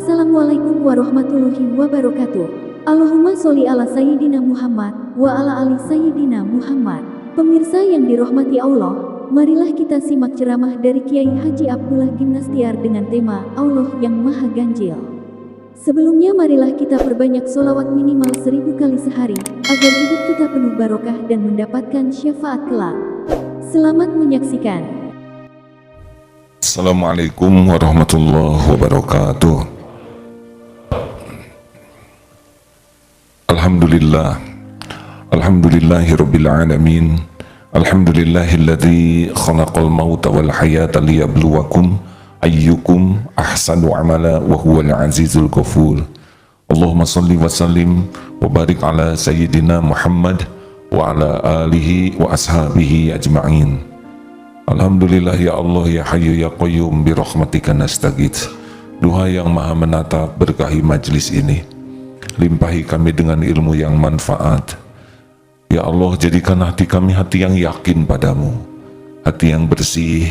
Assalamualaikum warahmatullahi wabarakatuh. Allahumma sholli ala Sayyidina Muhammad wa ala ali Sayyidina Muhammad. Pemirsa yang dirahmati Allah, marilah kita simak ceramah dari Kiai Haji Abdullah Gimnastiar dengan tema Allah yang Maha Ganjil. Sebelumnya marilah kita perbanyak sholawat minimal 1000 kali sehari, agar hidup kita penuh barokah dan mendapatkan syafaat kelak. Selamat menyaksikan. Assalamualaikum warahmatullahi wabarakatuh. Alhamdulillah, alhamdulillahi rabbil alamin. Alhamdulillahilladzi khalaqal mauta wal hayata liyabluwakum ayyukum ahsanu amala wa huwal azizul ghafur. Allahumma salli wa sallim wa barik ala sayyidina Muhammad wa ala alihi wa ashabihi ajma'in. Alhamdulillah ya Allah ya Hayyu ya Qayyum bi rahmatika nastaghits. Duha yang maha menatap, berkahi majlis ini, limpahi kami dengan ilmu yang manfaat. Ya Allah, jadikan hati kami hati yang yakin padamu, hati yang bersih,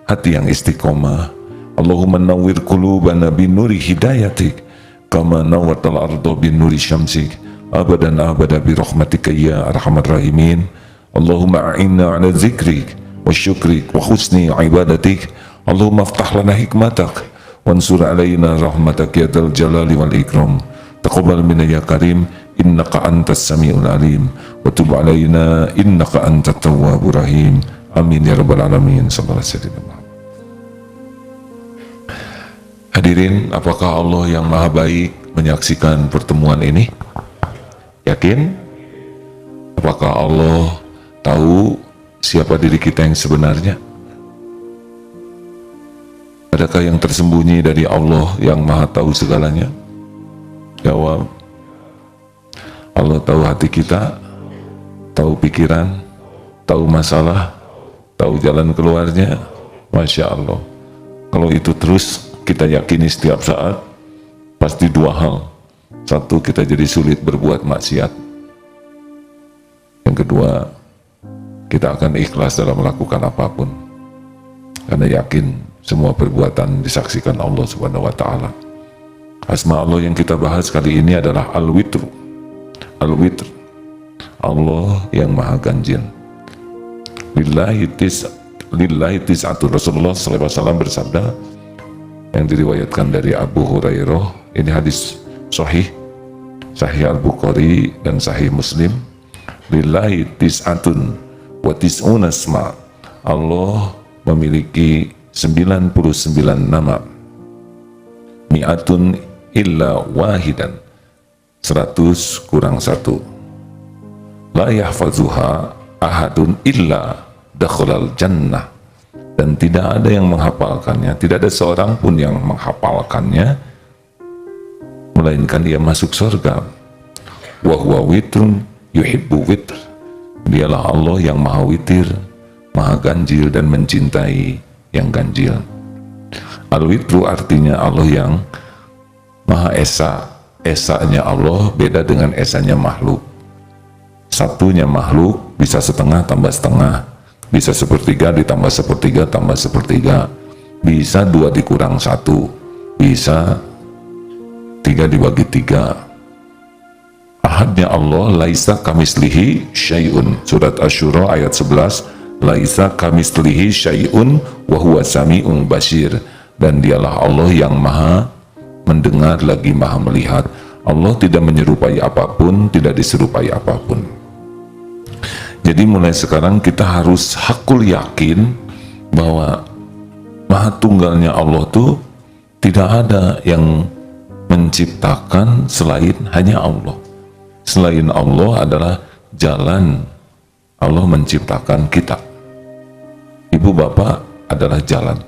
hati yang istiqomah. Allahumma nawwir qulubana binuri hidayatik kama nawwartal arda binuri syamsik abadan abada bi rahmatika ya arhamar rahimin. Allahumma a'inna ala dzikrik wa syukrik wa husni ibadatik. Allahumma aftah lana hikmatak wansur alaina rahmatak ya dzal jalali wal ikram. Taqabbal minna ya karim, innaka antas samiul alim, wa tub alaina innaka antat tawwabur rahim. Amin ya rabbal alamin. Sallallahu alaihi wasallam. Hadirin, apakah Allah yang maha baik menyaksikan pertemuan ini? Yakin? Apakah Allah tahu siapa diri kita yang sebenarnya? Adakah yang tersembunyi dari Allah yang maha tahu segalanya? Jawab. Allah tahu hati kita, tahu pikiran, tahu masalah, tahu jalan keluarnya. Masya Allah. Kalau itu terus kita yakini setiap saat, pasti dua hal. Satu, kita jadi sulit berbuat maksiat. Yang kedua, kita akan ikhlas dalam melakukan apapun, karena yakin semua perbuatan disaksikan Allah Subhanahu wa Ta'ala. Asma Allah yang kita bahas kali ini adalah Al-Witr. Al-Witr, Allah yang maha ganjil. Lillahi tis'atu. Rasulullah SAW bersabda, yang diriwayatkan dari Abu Hurairah, ini hadis sahih, Sahih Al-Bukhari dan Sahih Muslim. Lillahi tis'atun wa tis'una asma. Allah memiliki 99 nama. Mi'atun illa wahidan, 100 kurang 1. La yahfazuha ahadun illa dakhalal jannah. Dan tidak ada yang menghafalkannya, tidak ada seorang pun yang menghafalkannya melainkan dia masuk surga. Wa huwa witrun yuhibbu witr. Dialah Allah yang maha witir, maha ganjil dan mencintai yang ganjil. Al-Witru artinya Allah yang maha esa. Esanya Allah beda dengan esanya makhluk. Satunya makhluk bisa setengah tambah setengah, bisa sepertiga ditambah sepertiga tambah sepertiga, bisa 2 dikurang 1, bisa 3 dibagi 3. Ahadnya Allah, laisa kamislihi syai'un. Surat Asy-Syura ayat 11, laisa kamislihi syai'un wa huwa sami'un basir. Dan dialah Allah yang maha mendengar lagi maha melihat. Allah tidak menyerupai apapun, tidak diserupai apapun. Jadi mulai sekarang kita harus hakul yakin bahwa maha tunggalnya Allah tuh tidak ada yang menciptakan selain hanya Allah. Selain Allah adalah jalan. Allah menciptakan kita. Ibu bapak adalah jalan.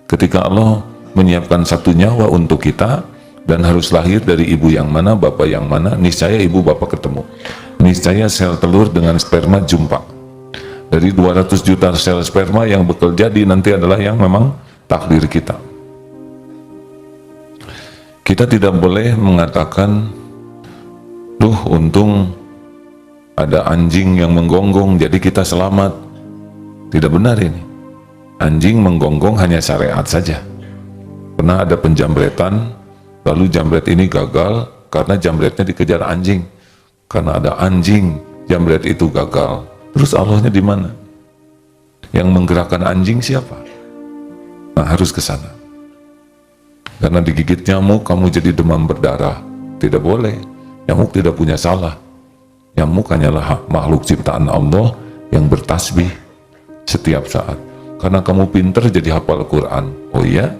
Ketika Allah menyiapkan satu nyawa untuk kita, dan harus lahir dari ibu yang mana, bapak yang mana, niscaya ibu bapak ketemu. Niscaya sel telur dengan sperma jumpa. Dari 200 juta sel sperma yang bekerja di nanti adalah yang memang takdir kita. Kita tidak boleh mengatakan, duh untung ada anjing yang menggonggong jadi kita selamat. Tidak benar ini. Anjing menggonggong hanya syariat saja. Pernah ada penjambretan, Lalu jambret ini gagal karena jambretnya dikejar anjing. Karena ada anjing, jambret itu gagal. Terus Allahnya di mana? Yang menggerakkan anjing siapa? Nah, harus ke sana. Karena digigit nyamuk, kamu jadi demam berdarah. Tidak boleh. Nyamuk tidak punya salah. Nyamuk hanyalah makhluk ciptaan Allah yang bertasbih setiap saat. Karena kamu pintar jadi hafal Quran. Oh iya?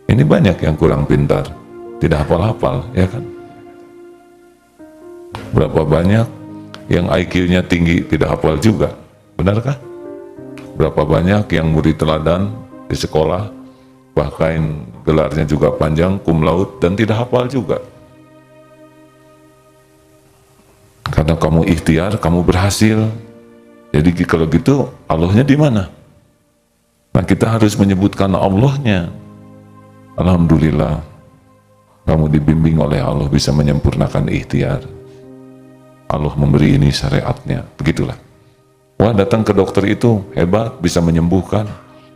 Ini banyak yang kurang pintar, tidak hafal-hafal, ya kan? Berapa banyak yang IQ-nya tinggi tidak hafal juga, benarkah? Berapa banyak yang murid teladan di sekolah, bahkan gelarnya juga panjang, cum laude, dan tidak hafal juga. Karena kamu ikhtiar, kamu berhasil. Jadi kalau gitu, Allahnya di mana? Nah, kita harus menyebutkan Allahnya. Alhamdulillah, kamu dibimbing oleh Allah bisa menyempurnakan ikhtiar. Allah memberi ini syariatnya, begitulah. Wah, datang ke dokter itu hebat, bisa menyembuhkan.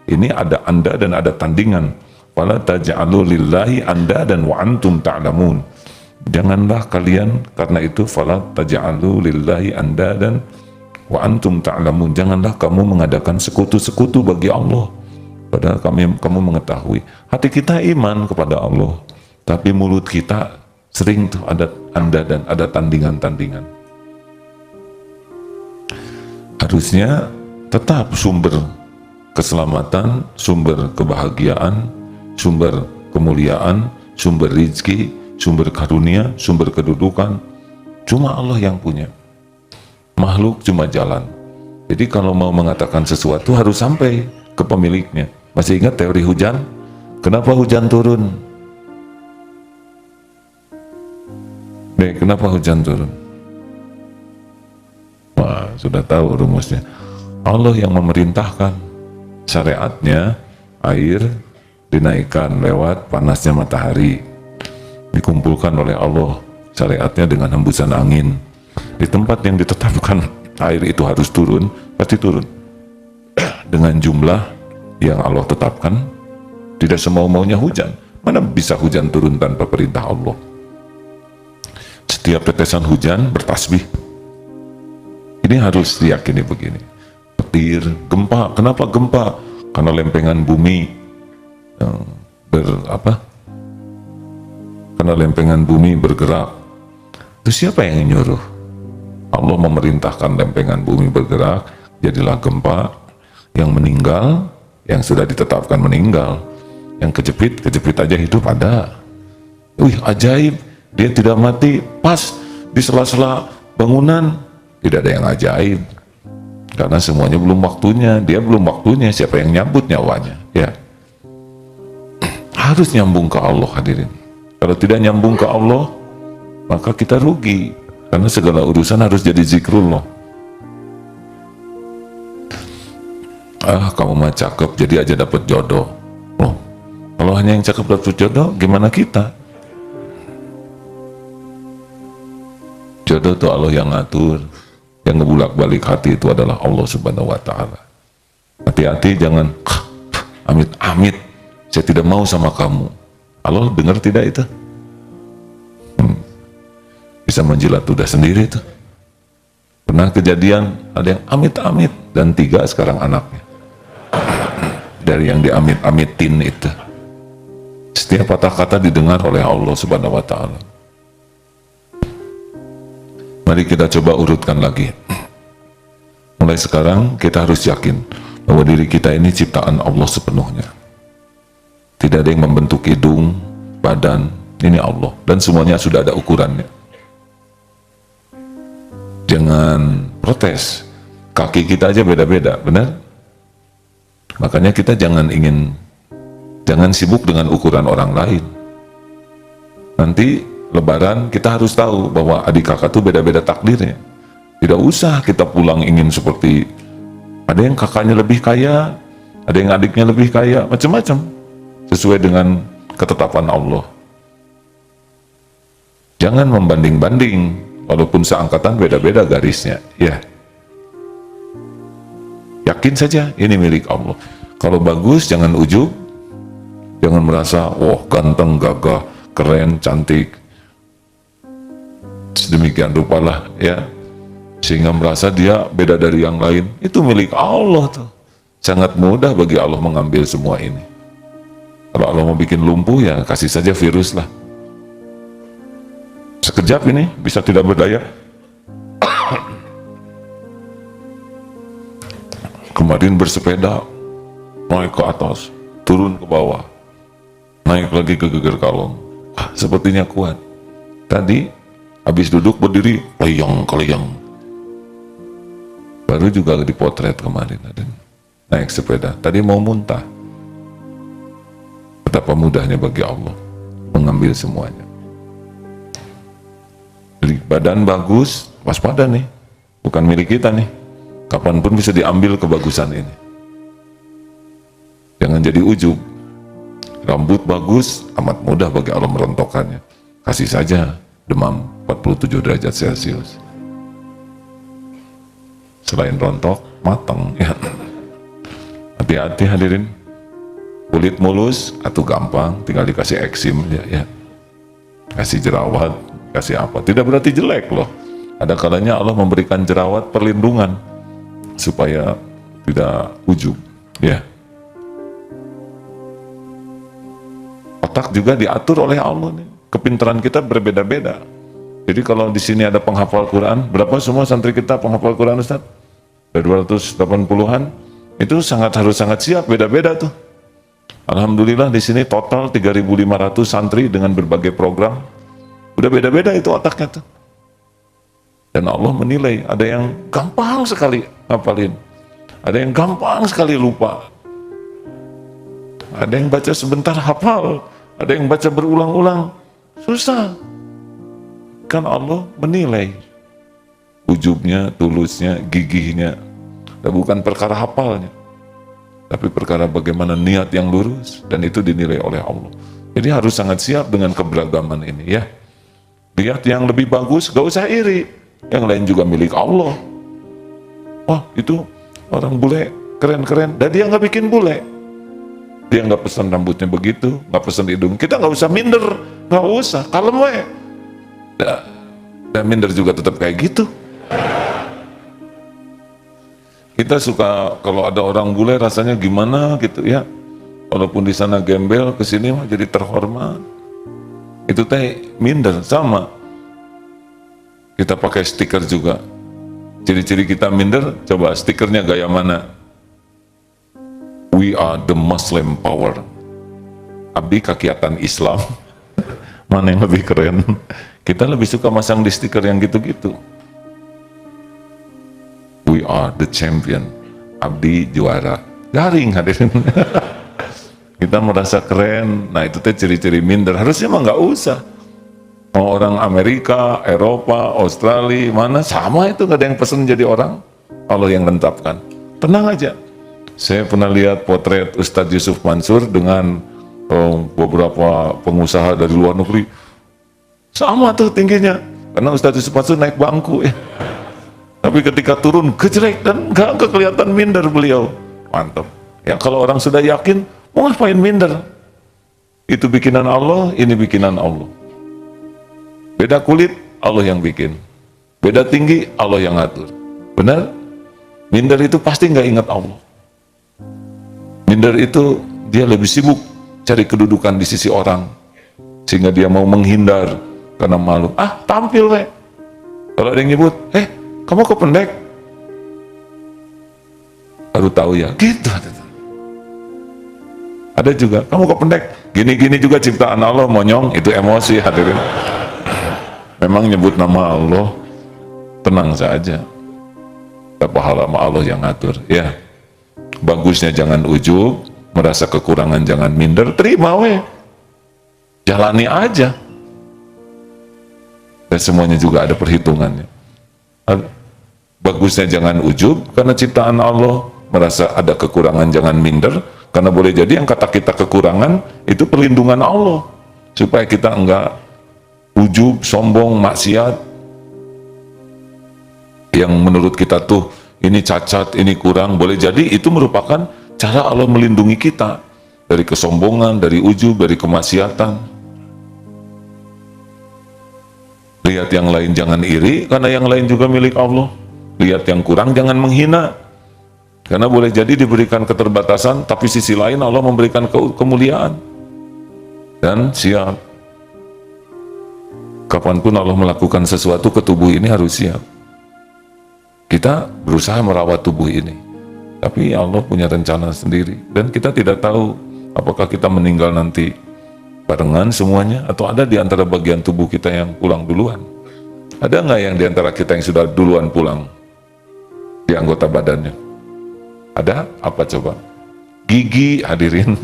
Ini ada anda dan ada tandingan. Fala taj'alu lillahi anda dan wa antum ta'lamun. Janganlah kalian karena itu fala taj'alu lillahi anda dan wa antum ta'lamun. Janganlah kamu mengadakan sekutu-sekutu bagi Allah. Padahal kamu mengetahui hati kita iman kepada Allah, tapi mulut kita sering tuh ada anda dan ada tandingan-tandingan. Harusnya tetap sumber keselamatan, sumber kebahagiaan, sumber kemuliaan, sumber rizki, sumber karunia, sumber kedudukan cuma Allah yang punya. Makhluk cuma jalan. Jadi kalau mau mengatakan sesuatu harus sampai ke pemiliknya. Masih ingat teori hujan? Kenapa hujan turun? Kenapa hujan turun? Wah, sudah tahu rumusnya. Allah yang memerintahkan. Syariatnya, air dinaikkan lewat panasnya matahari. Dikumpulkan oleh Allah. Syariatnya dengan hembusan angin. Di tempat yang ditetapkan air itu harus turun, pasti turun. Dengan jumlah yang Allah tetapkan, tidak semau-maunya hujan. Mana bisa hujan turun tanpa perintah Allah? Setiap tetesan hujan bertasbih. Ini harus diyakini begini. Petir, gempa. Kenapa gempa? Karena lempengan bumi yang karena lempengan bumi bergerak. Itu siapa yang nyuruh? Allah memerintahkan lempengan bumi bergerak, jadilah gempa. Yang meninggal, yang sudah ditetapkan meninggal. Yang kejepit aja hidup ada. Wih, ajaib, dia tidak mati pas di sela-sela bangunan. Tidak ada yang ajaib, karena semuanya belum waktunya. Dia belum waktunya, siapa yang nyambut nyawanya? Ya, harus nyambung ke Allah, hadirin. Kalau tidak nyambung ke Allah, maka kita rugi, karena segala urusan harus jadi zikrullah. Kamu mah cakep, jadi aja dapat jodoh. Loh, kalau hanya yang cakep dapat jodoh, gimana kita? Jodoh itu Allah yang ngatur. Yang ngebulak-balik hati itu adalah Allah Subhanahu wa Ta'ala. Hati-hati, jangan amit-amit, saya tidak mau sama kamu. Allah dengar tidak itu? Bisa menjilat ludah sendiri itu. Pernah kejadian ada yang amit-amit dan 3 sekarang anaknya. Dari yang diamit-amitin itu. Setiap patah kata didengar oleh Allah Subhanahu wa Ta'ala. Mari kita coba urutkan lagi. Mulai sekarang kita harus yakin bahwa diri kita ini ciptaan Allah sepenuhnya. Tidak ada yang membentuk hidung, badan, ini Allah. Dan semuanya sudah ada ukurannya. Jangan protes. Kaki kita aja beda-beda, benar? Makanya kita jangan sibuk dengan ukuran orang lain. Nanti Lebaran kita harus tahu bahwa adik kakak itu beda-beda takdirnya. Tidak usah kita pulang ingin seperti ada yang kakaknya lebih kaya, ada yang adiknya lebih kaya, macam-macam sesuai dengan ketetapan Allah. Jangan membanding-banding, walaupun seangkatan beda-beda garisnya, ya. Yakin saja ini milik Allah. Kalau bagus jangan ujub, jangan merasa wah ganteng gagah keren, cantik, sedemikian rupalah ya, sehingga merasa dia beda dari yang lain. Itu milik Allah tuh. Sangat mudah bagi Allah mengambil semua ini. Kalau Allah mau bikin lumpuh, ya kasih saja virus lah. Sekejap ini bisa tidak berdaya. Kemarin bersepeda, naik ke atas, turun ke bawah, naik lagi ke geger kalong. Sepertinya kuat. Tadi habis duduk berdiri, leyang. Baru juga dipotret kemarin, ada naik sepeda. Tadi mau muntah. Betapa mudahnya bagi Allah mengambil semuanya. Jadi badan bagus, waspada nih, bukan milik kita nih. Kapanpun bisa diambil kebagusan ini. Jangan jadi ujub. Rambut bagus, amat mudah bagi Allah merontokkannya. Kasih saja demam 47 derajat Celcius. Selain rontok, matang ya. Hati-hati hadirin. Kulit mulus atau gampang, tinggal dikasih eksim ya. Kasih jerawat, kasih apa. Tidak berarti jelek loh. Ada kalanya Allah memberikan jerawat perlindungan supaya tidak ujub ya. Otak juga diatur oleh Allah nih. Kepintaran kita berbeda-beda. Jadi kalau di sini ada penghafal Quran, berapa semua santri kita penghafal Quran Ustaz? Ada 280-an. Itu harus sangat siap, beda-beda tuh. Alhamdulillah di sini total 3.500 santri dengan berbagai program. Udah beda-beda itu otaknya tuh. Dan Allah menilai, ada yang gampang sekali ngapalin, ada yang gampang sekali lupa, ada yang baca sebentar hafal, ada yang baca berulang-ulang, susah. Kan Allah menilai ujubnya, tulusnya, gigihnya. Dan bukan perkara hafalnya, tapi perkara bagaimana niat yang lurus, dan itu dinilai oleh Allah. Jadi harus sangat siap dengan keberagaman ini ya. Lihat yang lebih bagus, gak usah iri. Yang lain juga milik Allah. Wah itu orang bule keren-keren, dan dia nggak bikin bule. Dia nggak pesan rambutnya begitu, nggak pesan hidung. Kita nggak usah minder, nggak usah, kalem we. Dan minder juga tetap kayak gitu. Kita suka kalau ada orang bule rasanya gimana gitu ya. Walaupun di sana gembel, kesini mah jadi terhormat. Itu teh minder sama. Kita pakai stiker juga. Ciri-ciri kita minder, coba stikernya gaya mana? We are the Muslim power. Abdi kakiatan Islam. Mana yang lebih keren? Kita lebih suka masang di stiker yang gitu-gitu. We are the champion. Abdi juara. Garing hadirin. Kita merasa keren. Nah itu teh ciri-ciri minder. Harusnya mah nggak usah. Mau orang Amerika, Eropa, Australia, mana sama itu, nggak ada yang pesen jadi orang. Allah yang menetapkan. Tenang aja. Saya pernah lihat potret Ustadz Yusuf Mansur dengan beberapa pengusaha dari luar negeri. Sama tuh tingginya. Karena Ustadz Yusuf Mansur naik bangku ya. Tapi ketika turun gejrek dan nggak kelihatan minder beliau. Mantap. Ya kalau orang sudah yakin, mau ngapain minder? Itu bikinan Allah, ini bikinan Allah. Beda kulit, Allah yang bikin. Beda tinggi, Allah yang ngatur. Benar? Minder itu pasti nggak ingat Allah. Minder itu dia lebih sibuk cari kedudukan di sisi orang, sehingga dia mau menghindar karena malu. Tampil we. Kalau ada yang nyebut, kamu kok pendek? Baru tahu ya, gitu. Ada juga, kamu kok pendek? Gini-gini juga ciptaan Allah, monyong, itu emosi hadirin. Memang nyebut nama Allah, tenang saja. Pahala sama Allah yang ngatur ya. Bagusnya jangan ujub, merasa kekurangan jangan minder, terima we. Jalani aja. Dan semuanya juga ada perhitungannya. Bagusnya jangan ujub karena ciptaan Allah, merasa ada kekurangan jangan minder, karena boleh jadi yang kata kita kekurangan itu perlindungan Allah supaya kita enggak ujub, sombong, maksiat yang menurut kita tuh ini cacat, ini kurang. Boleh jadi itu merupakan cara Allah melindungi kita dari kesombongan, dari ujub, dari kemaksiatan. Lihat yang lain jangan iri, karena yang lain juga milik Allah. Lihat yang kurang jangan menghina, karena boleh jadi diberikan keterbatasan, tapi sisi lain Allah memberikan kemuliaan. Dan siap, kapanpun Allah melakukan sesuatu ke tubuh ini harus siap. Kita berusaha merawat tubuh ini, tapi Allah punya rencana sendiri, dan kita tidak tahu apakah kita meninggal nanti barengan semuanya, atau ada di antara bagian tubuh kita yang pulang duluan. Ada nggak yang di antara kita yang sudah duluan pulang di anggota badannya? Ada? Apa coba? Gigi, hadirin.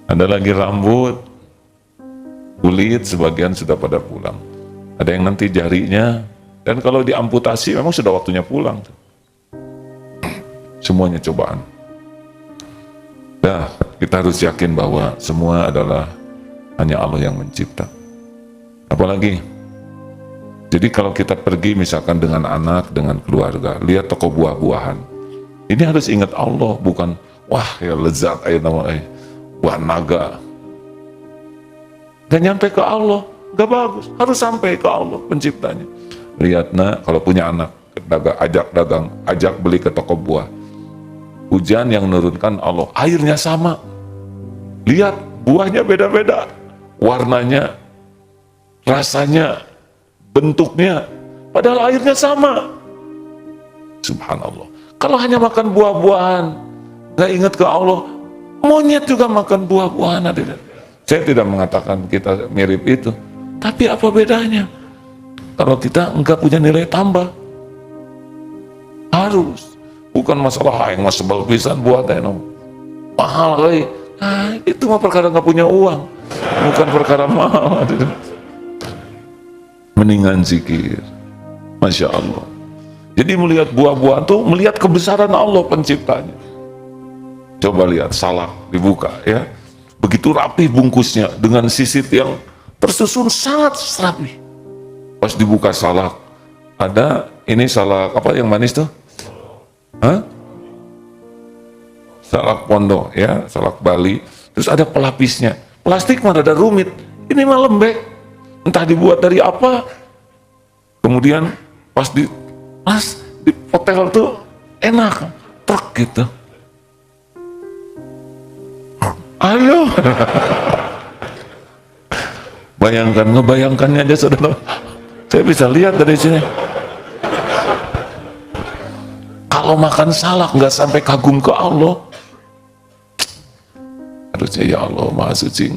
Ada lagi rambut, kulit, sebagian sudah pada pulang. Ada yang nanti jarinya, dan kalau diamputasi memang sudah waktunya pulang. Semuanya cobaan. Nah, kita harus yakin bahwa semua adalah hanya Allah yang mencipta. Apalagi, jadi kalau kita pergi misalkan dengan anak, dengan keluarga, lihat toko buah-buahan, ini harus ingat Allah, bukan wah ya lezat buah naga. Dan nyampe ke Allah, gak bagus, harus sampai ke Allah penciptanya. Lihat nak, kalau punya anak, ajak beli ke toko buah. Hujan yang menurunkan Allah, airnya sama. Lihat, buahnya beda-beda, warnanya, rasanya, bentuknya, padahal airnya sama. Subhanallah. Kalau hanya makan buah-buahan, gak ingat ke Allah, monyet juga makan buah-buahan. Saya tidak mengatakan kita mirip itu, tapi apa bedanya? Kalau kita enggak punya nilai tambah, harus. Bukan masalah yang mas sebel pisan buat mahal, itu mah perkara nggak punya uang, bukan perkara mahal. Mendingan zikir, masya Allah. Jadi melihat buah-buahan tuh melihat kebesaran Allah penciptanya. Coba lihat salak dibuka ya, begitu rapi bungkusnya dengan sisir yang tersusun sangat rapi. Pas dibuka salak, ada ini salak apa yang manis tuh? Salak pondok ya, salak Bali. Terus ada pelapisnya. Plastik mah ada rumit. Ini mah lembek. Entah dibuat dari apa. Kemudian pas di hotel tuh enak, truk gitu. Ayo. Bayangkan, ngebayangkannya aja saudara. Saya bisa lihat dari sini. Kalau makan salak nggak sampai kagum ke Allah, harusnya ya Allah maha suci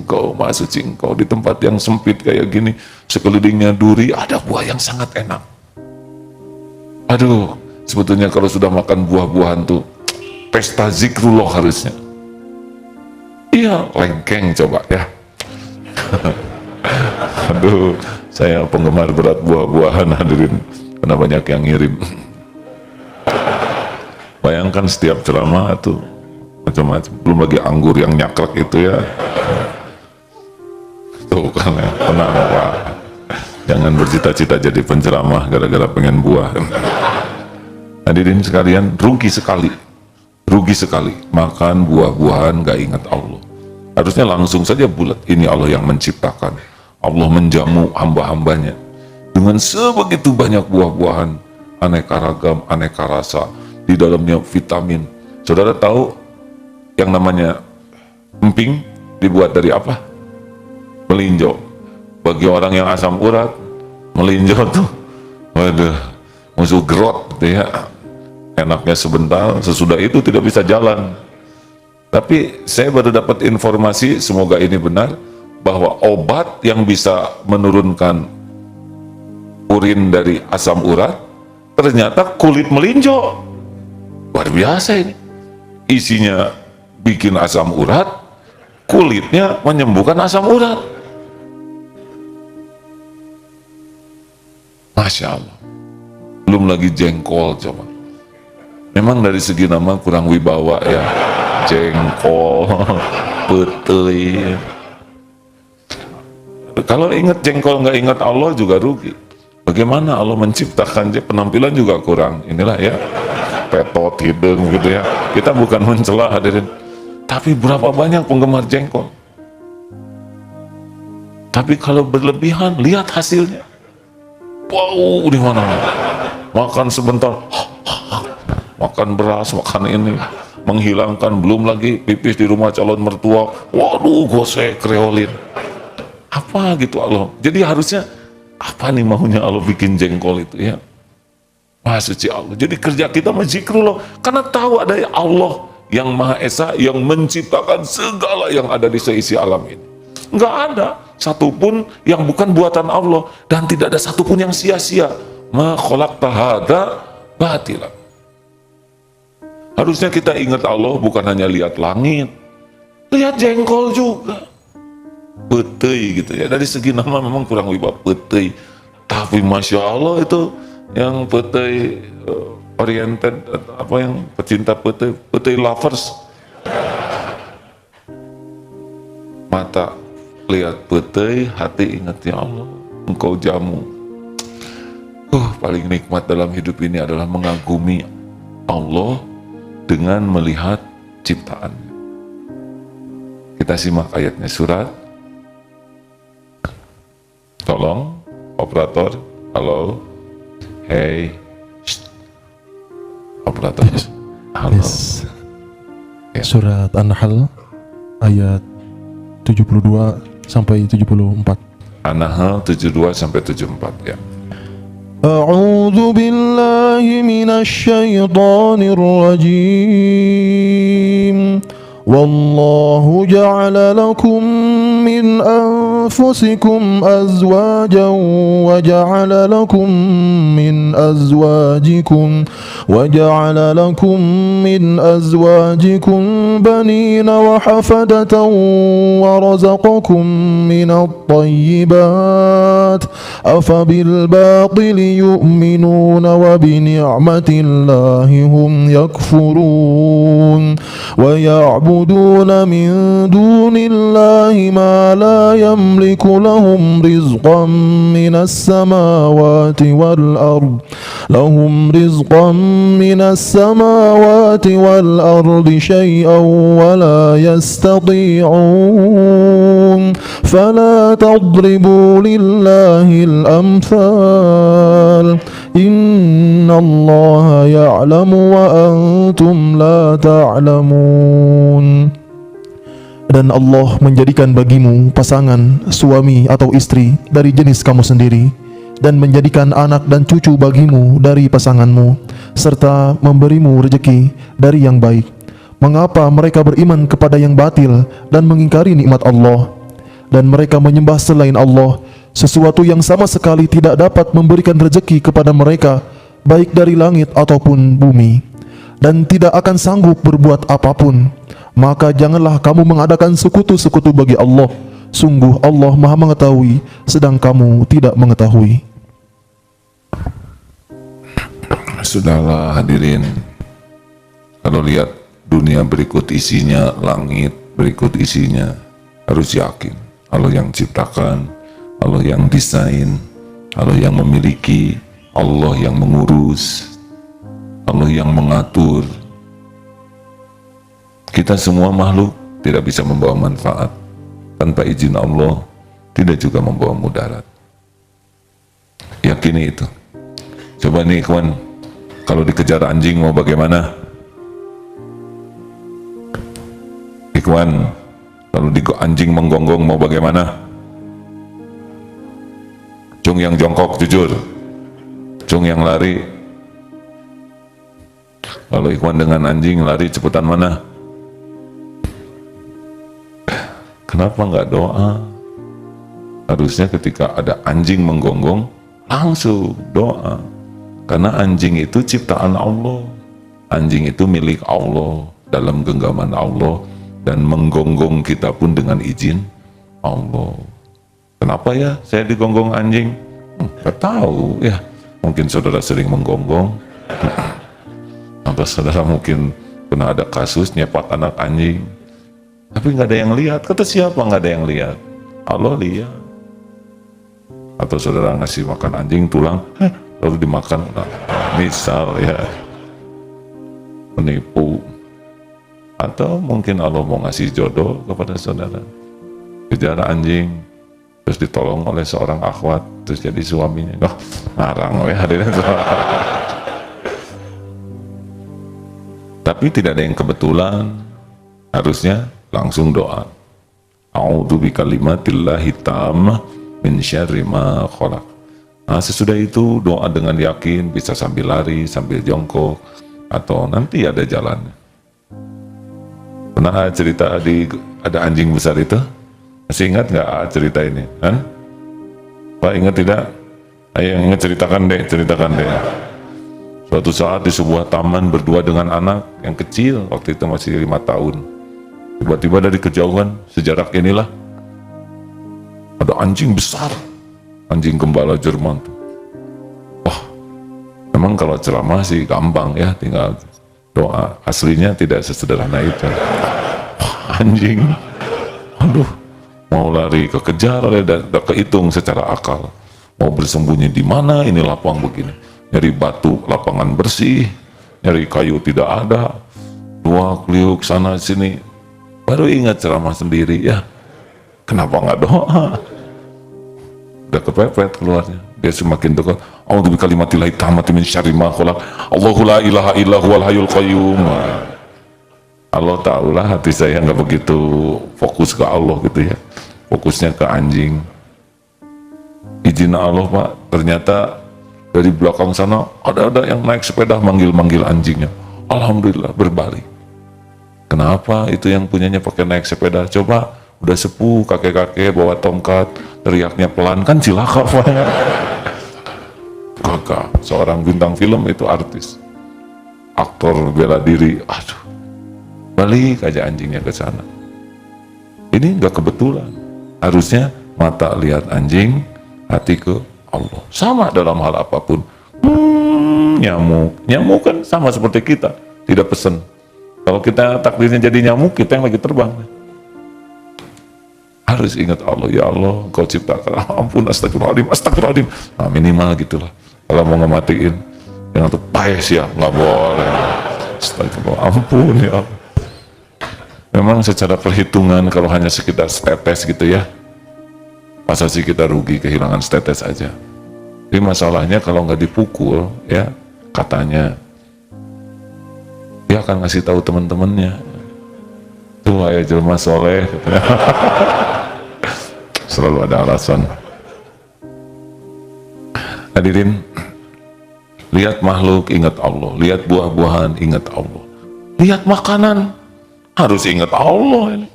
engkau di tempat yang sempit kayak gini, sekelilingnya duri, ada buah yang sangat enak. Aduh, sebetulnya kalau sudah makan buah-buahan tuh pesta zikrullah harusnya. Iya, lengkeng coba ya. Aduh, saya penggemar berat buah-buahan hadirin, karena banyak yang ngirim. Bayangkan setiap ceramah tuh macam-macam, belum lagi anggur yang nyakrek itu ya. Tuh kan ya, tenang Pak. Jangan bercita-cita jadi penceramah gara-gara pengen buah. Hadirin sekalian, rugi sekali makan buah-buahan gak ingat Allah. Harusnya langsung saja bulat, ini Allah yang menciptakan. Allah menjamu hamba-hambanya dengan sebegitu banyak buah-buahan, aneka ragam, aneka rasa, di dalamnya vitamin. Saudara tahu yang namanya emping dibuat dari apa? Melinjo. Bagi orang yang asam urat, melinjo tuh, waduh, musuh gerot gitu ya. Enaknya sebentar, sesudah itu tidak bisa jalan. Tapi saya baru dapat informasi, semoga ini benar, bahwa obat yang bisa menurunkan urin dari asam urat ternyata kulit melinjo. Luar biasa ini. Isinya bikin asam urat, kulitnya menyembuhkan asam urat. Masya Allah. Belum lagi jengkol coba. Memang dari segi nama kurang wibawa ya. Jengkol, putih. Kalau ingat jengkol nggak ingat Allah juga rugi. Bagaimana Allah menciptakan penampilan juga kurang. Inilah ya. Petot, hidung gitu ya. Kita bukan mencela hadirin, tapi berapa banyak penggemar jengkol. Tapi kalau berlebihan, lihat hasilnya. Wow, di mana? Makan sebentar, makan beras, makan ini, menghilangkan, belum lagi pipis di rumah calon mertua. Waduh, gosek, kreolin. Apa gitu Allah? Jadi harusnya apa nih maunya Allah bikin jengkol itu ya? Maha suci Allah. Jadi kerja kita menzikrullah karena tahu ada Allah yang Maha Esa yang menciptakan segala yang ada di seisi alam ini. Nggak ada satupun yang bukan buatan Allah dan tidak ada satupun yang sia-sia. Ma khalaqta hadza batila. Harusnya kita ingat Allah bukan hanya lihat langit, lihat jengkol juga. Petei gitu ya, dari segi nama memang kurang wibawa petei, tapi masya Allah itu yang petei oriented, apa yang pecinta petei, petei lovers, mata lihat petei, hati ingat ya Allah engkau jamu. Paling nikmat dalam hidup ini adalah mengagumi Allah dengan melihat ciptaannya. Kita simak ayatnya, surat, tolong operator, halo, hey, operator, halo. Yes. Ya. Surat An-Nahl ayat 72 sampai 74. An-Nahl 72 sampai 74 ya. A'udzu billahi minasy syaithanir rajim. Wallahu ja'ala lakum min أنفسكم أزواجا وجعل لكم من أزواجكم بنين وحفدة ورزقكم من الطيبات أفبالباطل يؤمنون وبنعمة الله هم يكفرون ويعبدون من دون الله ما لا يملك لهم رزقا من السماوات والأرض شيئا ولا يستطيعون فلا تضربوا لله الأمثال إن الله يعلم وأنتم لا تعلمون. Dan Allah menjadikan bagimu pasangan, suami atau istri dari jenis kamu sendiri, dan menjadikan anak dan cucu bagimu dari pasanganmu, serta memberimu rezeki dari yang baik. Mengapa mereka beriman kepada yang batil dan mengingkari nikmat Allah? Dan mereka menyembah selain Allah, sesuatu yang sama sekali tidak dapat memberikan rezeki kepada mereka, baik dari langit ataupun bumi, dan tidak akan sanggup berbuat apapun. Maka janganlah kamu mengadakan sekutu-sekutu bagi Allah. Sungguh Allah Maha mengetahui, sedang kamu tidak mengetahui. Sudahlah hadirin, kalau lihat dunia berikut isinya, langit berikut isinya, harus yakin Allah yang ciptakan, Allah yang desain, Allah yang memiliki, Allah yang mengurus, Allah yang mengatur. Kita semua makhluk tidak bisa membawa manfaat tanpa izin Allah, tidak juga membawa mudarat. Yakini itu. Coba nih kawan, kalau dikejar anjing mau bagaimana? Ikhwan, kalau anjing menggonggong mau bagaimana? Cung yang jongkok jujur, cung yang lari. Kalau ikhwan dengan anjing lari cepetan mana? Kenapa nggak doa? Harusnya ketika ada anjing menggonggong langsung doa, karena anjing itu ciptaan Allah, anjing itu milik Allah, dalam genggaman Allah, dan menggonggong kita pun dengan izin Allah. Kenapa ya saya digonggong anjing? Nggak tahu ya, mungkin saudara sering menggonggong atau saudara mungkin pernah ada kasus nyepat anak anjing, tapi nggak ada yang lihat. Kata siapa nggak ada yang lihat? Allah lihat. Atau saudara ngasih makan anjing tulang, lalu dimakan. Nah, misal ya, menipu. Atau mungkin Allah mau ngasih jodoh kepada saudara. Kejar anjing, terus ditolong oleh seorang akhwat, terus jadi suaminya. Oh, ngarang ya hadirin. Tapi tidak ada yang kebetulan, harusnya langsung doa. A'udzu bikalimatillahi tammah min syarri ma khalaq. Nah, sesudah itu doa dengan yakin, bisa sambil lari, sambil jongkok, atau nanti ada jalannya. Pernah cerita ada anjing besar itu? Masih ingat nggak cerita ini? Kan? Pak ingat tidak? Ayo ingat, ceritakan deh. Suatu saat di sebuah taman berdua dengan anak yang kecil, waktu itu masih 5 tahun. Tiba-tiba dari kejauhan, sejarak inilah, ada anjing besar, anjing gembala Jerman tuh. Wah, memang kalau ceramah sih gampang ya, tinggal doa. Aslinya tidak sesederhana itu. Wah, anjing, aduh, mau lari kekejar, dan kehitung secara akal. Mau bersembunyi di mana, ini lapang begini. Nyari batu, lapangan bersih, nyari kayu tidak ada, dua kliuk sana sini. Baru ingat ceramah sendiri, ya kenapa nggak doa? Udah kepepet keluarnya. Dia semakin dekat. A'udzu bikalimatillahi tammati min syarri ma khalaq. Allahu la ilaha illa huwal hayyul qayyum. Allah tahulah hati saya nggak begitu fokus ke Allah gitu ya. Fokusnya ke anjing. Izin Allah Pak, ternyata dari belakang sana ada yang naik sepeda manggil-manggil anjingnya. Alhamdulillah berbalik. Kenapa itu yang punyanya pakai naik sepeda? Coba udah sepuh, kakek-kakek bawa tongkat, teriaknya pelan, kan cilaka Pak. Kakak, seorang bintang film itu artis, aktor bela diri. Aduh, balik aja anjingnya ke sana. Ini nggak kebetulan. Harusnya mata lihat anjing, hati ke Allah. Sama dalam hal apapun. Nyamuk kan sama seperti kita, tidak pesen. Kalau kita takdirnya jadi nyamuk, kita yang lagi terbang. Harus ingat Allah, ya Allah, Kau ciptakan. Ampun, astagfirullahaladzim. Nah, minimal gitulah. Kalau mau ngematiin, yang tuh paes ya, nggak boleh. Astagfirullah, ampun ya Allah. Memang secara perhitungan kalau hanya sekitar setetes gitu ya, masa sih kita rugi kehilangan setetes aja. Tapi masalahnya kalau nggak dipukul, ya katanya dia akan ngasih tahu teman-temannya, tuh ya jelma soleh, katanya. Selalu ada alasan. Hadirin, lihat makhluk ingat Allah, lihat buah-buahan ingat Allah, lihat makanan harus ingat Allah. Ini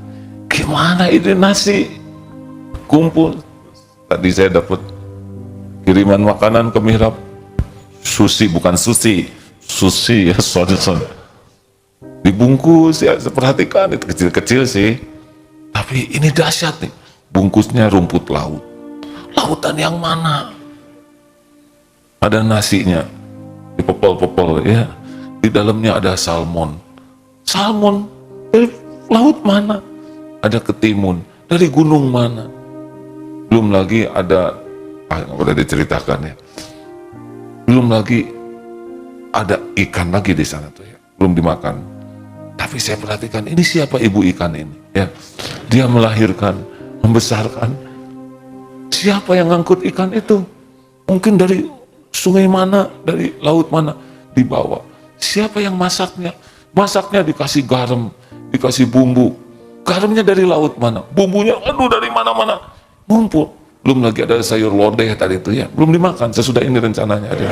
gimana ini nasi kumpul. Tadi saya dapat kiriman makanan ke mihrab, sushi, bukan sushi ya, sorry. Dibungkus ya, perhatikan itu kecil-kecil sih, tapi ini dahsyat nih, bungkusnya rumput laut. Lautan yang mana? Ada nasinya, dipepel-pepel ya, di dalamnya ada salmon dari laut mana? Ada ketimun dari gunung mana? Belum lagi ada, udah diceritakan ya. Belum lagi ada ikan lagi di sana tuh ya, belum dimakan. Tapi saya perhatikan, ini siapa ibu ikan ini? Ya, dia melahirkan, membesarkan. Siapa yang ngangkut ikan itu? Mungkin dari sungai mana, dari laut mana dibawa. Siapa yang masaknya? Masaknya dikasih garam, dikasih bumbu. Garamnya dari laut mana? Bumbunya aduh dari mana-mana. Ngumpul. Belum lagi ada sayur lodeh tadi itu ya, belum dimakan. Sesudah ini rencananya ada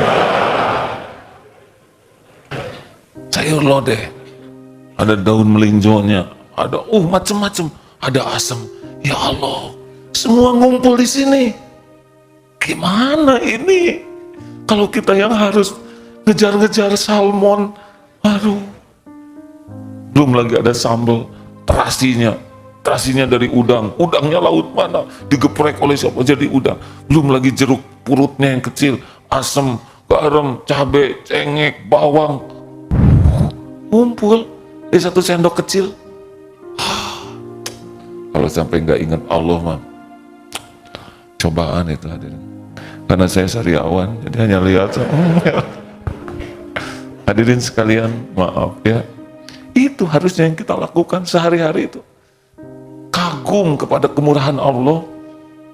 sayur lodeh, ada daun melinjonya, ada macem-macem, ada asam. Ya Allah, semua ngumpul di sini. Gimana ini? Kalau kita yang harus ngejar-ngejar salmon, aduh. Belum lagi ada sambal, terasinya dari udangnya laut mana, digeprek oleh siapa jadi udang. Belum lagi jeruk purutnya yang kecil, asam, garam, cabai, cengek, bawang, ngumpul di satu sendok kecil. Kalau sampai nggak ingat Allah mah cobaan itu hadirin. Karena saya sariawan, jadi hanya lihat. Hadirin sekalian, maaf ya. Itu harusnya yang kita lakukan sehari-hari itu. Kagum kepada kemurahan Allah.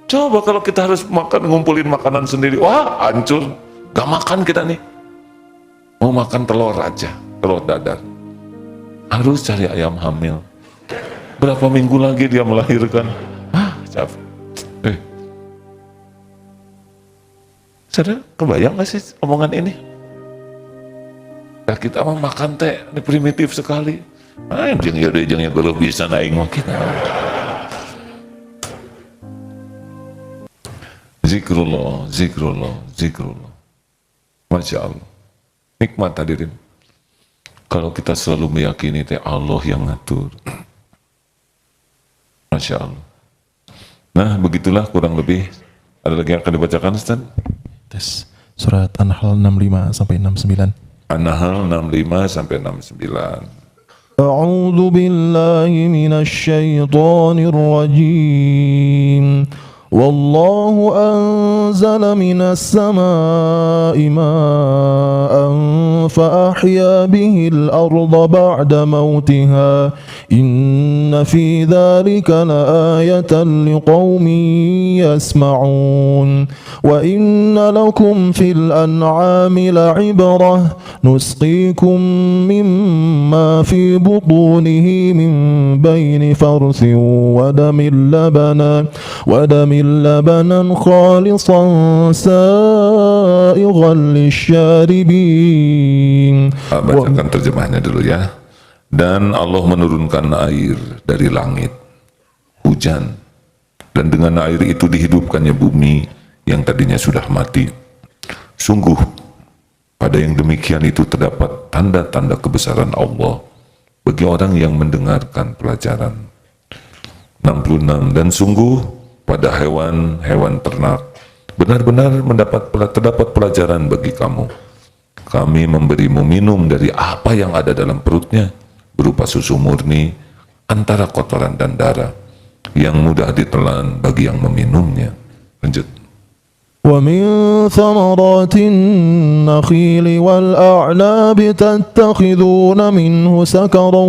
Coba kalau kita harus ngumpulin makanan sendiri, wah hancur, gak makan kita nih. Mau makan telur aja, telur dadar, harus cari ayam hamil. Berapa minggu lagi dia melahirkan? Capek. Saudara, kebayang gak sih omongan ini? Nah, kita mau makan teh, ini primitif sekali. Jeng kalau bisa naik kita. Zikrullah, zikrullah, zikrullah. Masya Allah. Nikmat hadirin. Kalau kita selalu meyakini teh Allah yang ngatur. Masya Allah. Nah, begitulah kurang lebih. Ada lagi yang akan dibacakan, Ustaz? Tes surat An-Nahl 65 sampai 69. An-Nahl 65 sampai 69. أعوذ بالله من الشيطان الرجيم والله أنزل من السماء ماء فأحيا به الأرض بعد موتها إن في ذلك لآية لقوم يسمعون وإن لكم في الأنعام لعبرة نسقيكم مما في بطونه من بين فرث ودم لبنا خالصا سائغا للشاربين. Bacakan terjemahnya dulu ya. Dan Allah menurunkan air dari langit, hujan, dan dengan air itu dihidupkannya bumi yang tadinya sudah mati. Sungguh pada yang demikian itu terdapat tanda-tanda kebesaran Allah bagi orang yang mendengarkan pelajaran. 66. Dan sungguh pada hewan-hewan ternak benar-benar terdapat pelajaran bagi kamu. Kami memberimu minum dari apa yang ada dalam perutnya berupa susu murni antara kotoran dan darah yang mudah ditelan bagi yang meminumnya. Lanjut. ومن ثمرات النخيل والأعناب تتخذون منه سكرا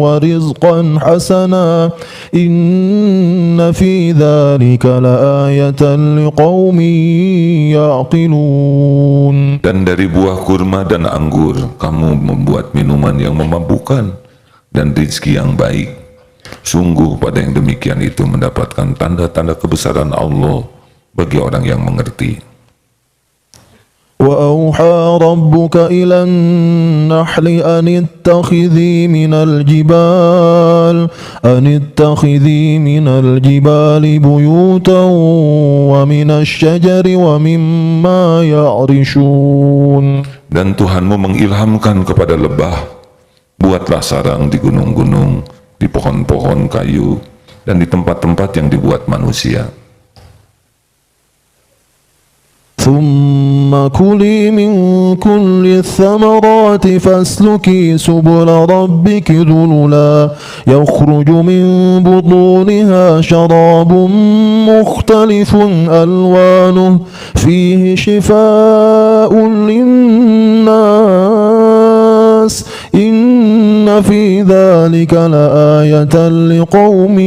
ورزقا حسنا إن في ذلك لآية لقوم يعقلون. Dan dari buah kurma dan anggur kamu membuat minuman yang memabukkan dan rizki yang baik. Sungguh pada yang demikian itu mendapatkan tanda-tanda kebesaran Allah bagi orang yang mengerti. وأوحى ربك إلى النحل أن اتخذي من الجبال بيوتا ومن الشجر ومما يعرشون. Dan Tuhanmu mengilhamkan kepada lebah, buatlah sarang di gunung-gunung, di pohon-pohon kayu, dan di tempat-tempat yang dibuat manusia. ثم كلي من كل الثمرات فاسلكي سبل ربك ذللا يخرج من بطونها شراب مختلف ألوانه فيه شفاء للناس إن في ذلك لآية لقوم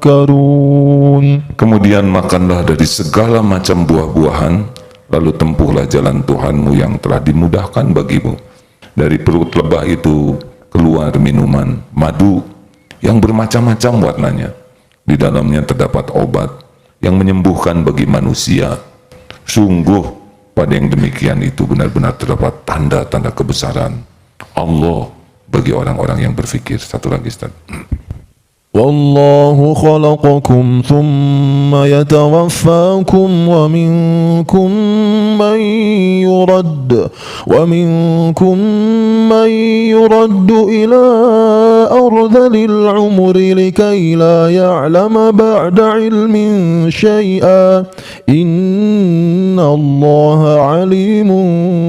يتفكرون. Kemudian makanlah dari segala macam buah-buahan, lalu tempuhlah jalan Tuhanmu yang telah dimudahkan bagimu. Dari perut lebah itu keluar minuman, madu yang bermacam-macam warnanya. Di dalamnya terdapat obat yang menyembuhkan bagi manusia. Sungguh pada yang demikian itu benar-benar terdapat tanda-tanda kebesaran Allah bagi orang-orang yang berfikir. Satu lagi, Ustaz. والله خلقكم ثم يتوفاكم ومنكم من يرد إلى أرذل العمر لكي لا يعلم بعد علم شيئا إن الله عليم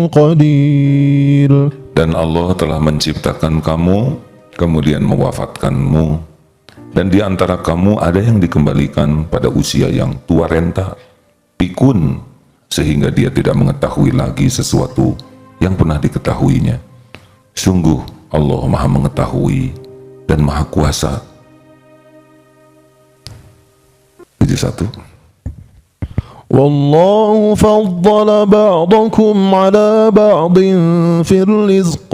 قدير. Dan Allah telah menciptakan kamu, kemudian mewafatkanmu, dan di antara kamu ada yang dikembalikan pada usia yang tua renta, pikun, sehingga dia tidak mengetahui lagi sesuatu yang pernah diketahuinya. Sungguh Allah Maha Mengetahui dan Maha Kuasa. 71. والله فضل بعضكم على بعض في الرزق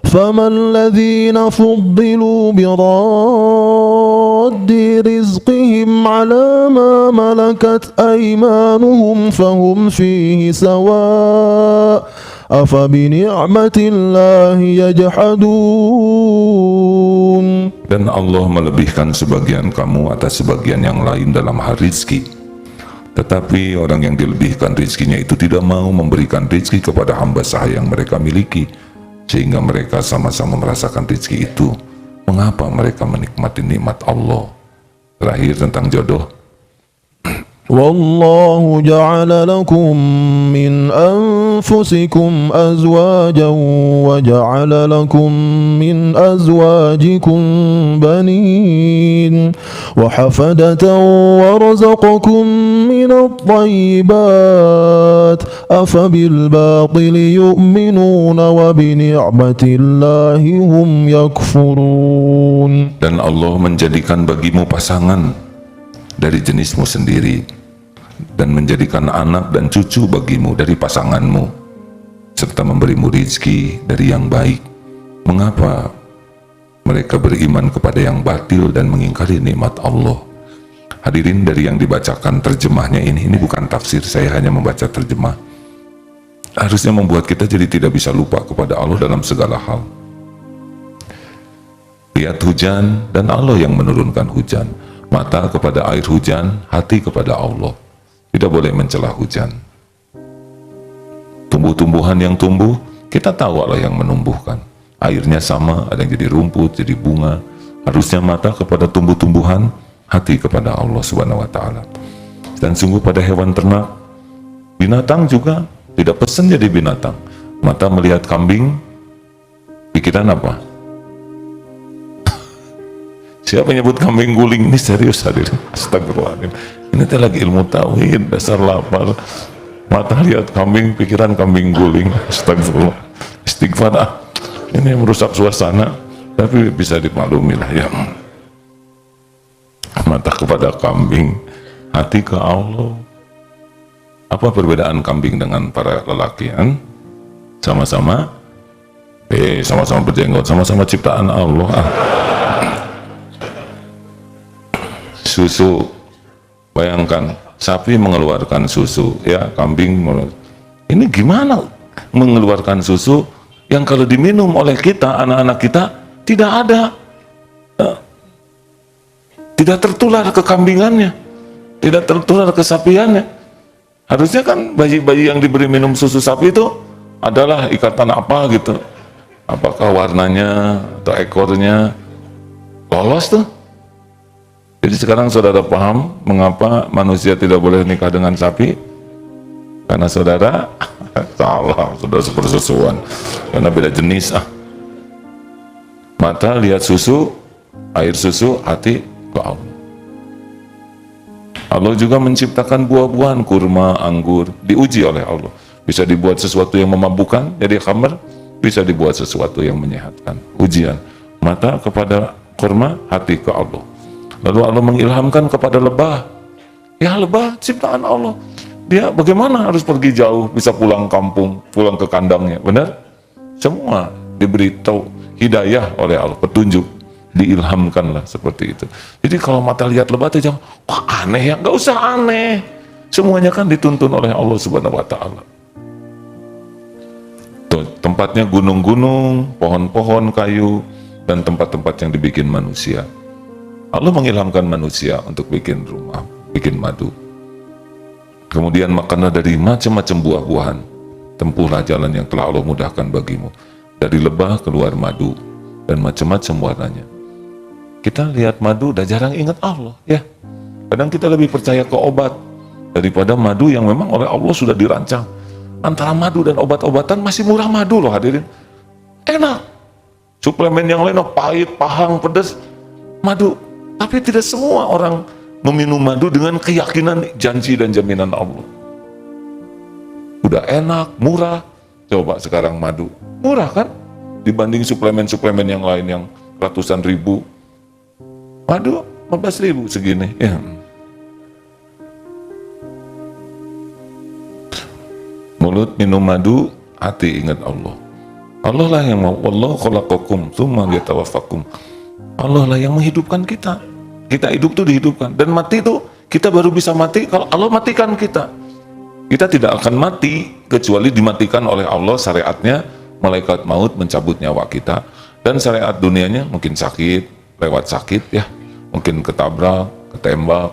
فما الذين فضلوا براد رزقهم على ما ملكت أيمانهم فهم فيه سواء أفبنعمة الله يجحدون. Dan Allah melebihkan sebagian kamu atas sebagian yang lain dalam hal rizki. Tetapi orang yang dilebihkan rizkinya itu tidak mau memberikan rizki kepada hamba sahaya yang mereka miliki, sehingga mereka sama-sama merasakan rizki itu. Mengapa mereka menikmati nikmat Allah? Terakhir tentang jodoh. والله جعل لكم من أنفسكم أزواجا وجعل لكم من أزواجكم بنين وحفدة ورزقكم من الطيبات أفبالباطل يؤمنون وبنعمة الله هم يكفرون. Dan Allah menjadikan bagimu pasangan dari jenismu sendiri, dan menjadikan anak dan cucu bagimu dari pasanganmu, serta memberimu rizki dari yang baik. Mengapa mereka beriman kepada yang batil dan mengingkari nikmat Allah? Hadirin, dari yang dibacakan terjemahnya ini bukan tafsir, saya hanya membaca terjemah. Harusnya membuat kita jadi tidak bisa lupa kepada Allah dalam segala hal. Lihat hujan, dan Allah yang menurunkan hujan. Mata kepada air hujan, hati kepada Allah. Tidak boleh mencela hujan. Tumbuh-tumbuhan yang tumbuh, kita tahu Allah yang menumbuhkan. Airnya sama, ada yang jadi rumput, jadi bunga. Harusnya mata kepada tumbuh-tumbuhan, hati kepada Allah Subhanahu wa Ta'ala. Dan sungguh pada hewan ternak, binatang juga tidak pesen jadi binatang. Mata melihat kambing, pikiran apa? Siapa nyebut kambing guling? Ini serius hadir. Astagfirullahaladzim. Ini teh lagi ilmu tauhid, dasar lapar. Mata lihat kambing, pikiran kambing guling. Astagfirullah. Istighfar. Ini merusak suasana, tapi bisa dimaklumi lah ya. Mata kepada kambing, hati ke Allah. Apa perbedaan kambing dengan para lelaki? Sama-sama sama-sama berjenggot, sama-sama ciptaan Allah. Susu, bayangkan sapi mengeluarkan susu, ya kambing ini gimana mengeluarkan susu yang kalau diminum oleh kita, anak-anak kita tidak ada, tidak tertular kekambingannya, tidak tertular kesapiannya. Harusnya kan bayi-bayi yang diberi minum susu sapi itu adalah ikatan apa gitu, apakah warnanya atau ekornya lolos tuh. Jadi sekarang saudara paham mengapa manusia tidak boleh nikah dengan sapi? Karena saudara salah, saudara sepersusuan, karena beda jenis. Mata lihat susu, air susu, hati ke Allah. Allah juga menciptakan buah-buahan, kurma, anggur, diuji oleh Allah. Bisa dibuat sesuatu yang memabukkan, jadi khamr, bisa dibuat sesuatu yang menyehatkan. Ujian, mata kepada kurma, hati ke Allah. Lalu Allah mengilhamkan kepada lebah. Ya lebah ciptaan Allah. Dia bagaimana harus pergi jauh, bisa pulang kampung, pulang ke kandangnya. Benar? Semua diberi hidayah oleh Allah, petunjuk. Diilhamkanlah seperti itu. Jadi kalau mata lihat lebah itu jangan, wah aneh ya, nggak usah aneh. Semuanya kan dituntun oleh Allah Subhanahu wa Ta'ala. Tempatnya gunung-gunung, pohon-pohon kayu, dan tempat-tempat yang dibikin manusia. Allah mengilhamkan manusia untuk bikin rumah, bikin madu. Kemudian makanlah dari macam-macam buah-buahan. Tempuhlah jalan yang telah Allah mudahkan bagimu. Dari lebah keluar madu dan macam-macam warnanya. Kita lihat madu udah jarang ingat Allah, ya. Kadang kita lebih percaya ke obat daripada madu yang memang oleh Allah sudah dirancang. Antara madu dan obat-obatan masih murah madu loh hadirin. Enak. Suplemen yang lain pahit, pahang, pedas. Madu. Tapi tidak semua orang meminum madu dengan keyakinan janji dan jaminan Allah. Udah enak, murah. Coba sekarang madu. Murah kan? Dibanding suplemen-suplemen yang lain yang ratusan ribu. Madu 15.000 segini. Ya. mulut, minum madu, hati ingat Allah. Allah lah yang mau. Wallahu khalaqakum tsumma yatawaffakum. Allah lah yang menghidupkan kita. Kita hidup tuh dihidupkan, dan mati tuh kita baru bisa mati kalau Allah matikan kita. Kita tidak akan mati kecuali dimatikan oleh Allah. Syariatnya malaikat maut mencabut nyawa kita, dan syariat dunianya mungkin sakit, lewat sakit ya, mungkin ketabrak, ketembak,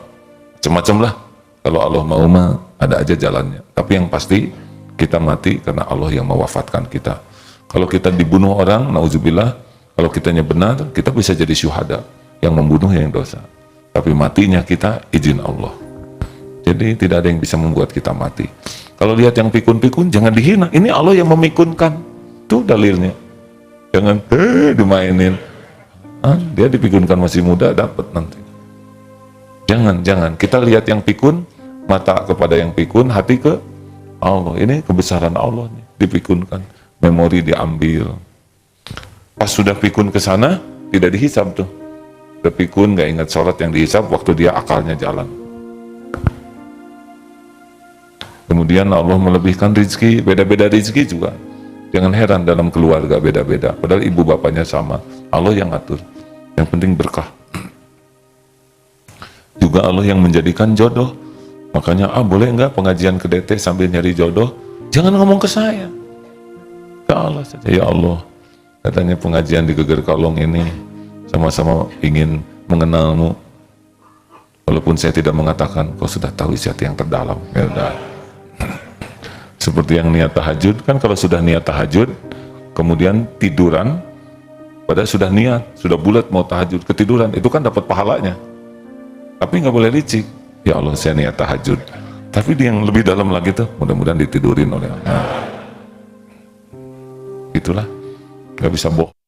macam-macam lah. Kalau Allah mau mah ada aja jalannya. Tapi yang pasti kita mati karena Allah yang mewafatkan kita. Kalau kita dibunuh orang, nauzubillah, kalau kitanya benar, kita bisa jadi syuhada, yang membunuh yang dosa. Tapi matinya kita izin Allah. Jadi tidak ada yang bisa membuat kita mati. Kalau lihat yang pikun-pikun, jangan dihina. Ini Allah yang memikunkan. Itu dalilnya. Jangan dimainin. Dia dipikunkan masih muda, dapat nanti. Jangan. Kita lihat yang pikun, mata kepada yang pikun, hati ke Allah. Ini kebesaran Allah nih, dipikunkan. Memori diambil. Pas sudah pikun ke sana, tidak dihisab tuh. Udah pikun, gak ingat sholat yang dihisab waktu dia akalnya jalan. Kemudian Allah melebihkan rizki, beda-beda rizki juga. Jangan heran dalam keluarga beda-beda, padahal ibu bapaknya sama. Allah yang atur, yang penting berkah. Juga Allah yang menjadikan jodoh. Makanya, boleh nggak pengajian ke DT sambil nyari jodoh? Jangan ngomong ke saya, ke Allah saja. Ya Allah, katanya pengajian di Geger Kalong ini sama-sama ingin mengenalmu. Walaupun saya tidak mengatakan, kau sudah tahu isi hati yang terdalam. Ya udah. Seperti yang niat tahajud, kan kalau sudah niat tahajud, kemudian tiduran, padahal sudah niat, sudah bulat mau tahajud, ketiduran, itu kan dapat pahalanya. Tapi nggak boleh licik. Ya Allah, saya niat tahajud. Tapi yang lebih dalam lagi tuh, mudah-mudahan ditidurin oleh Allah. Itulah, nggak bisa bohong.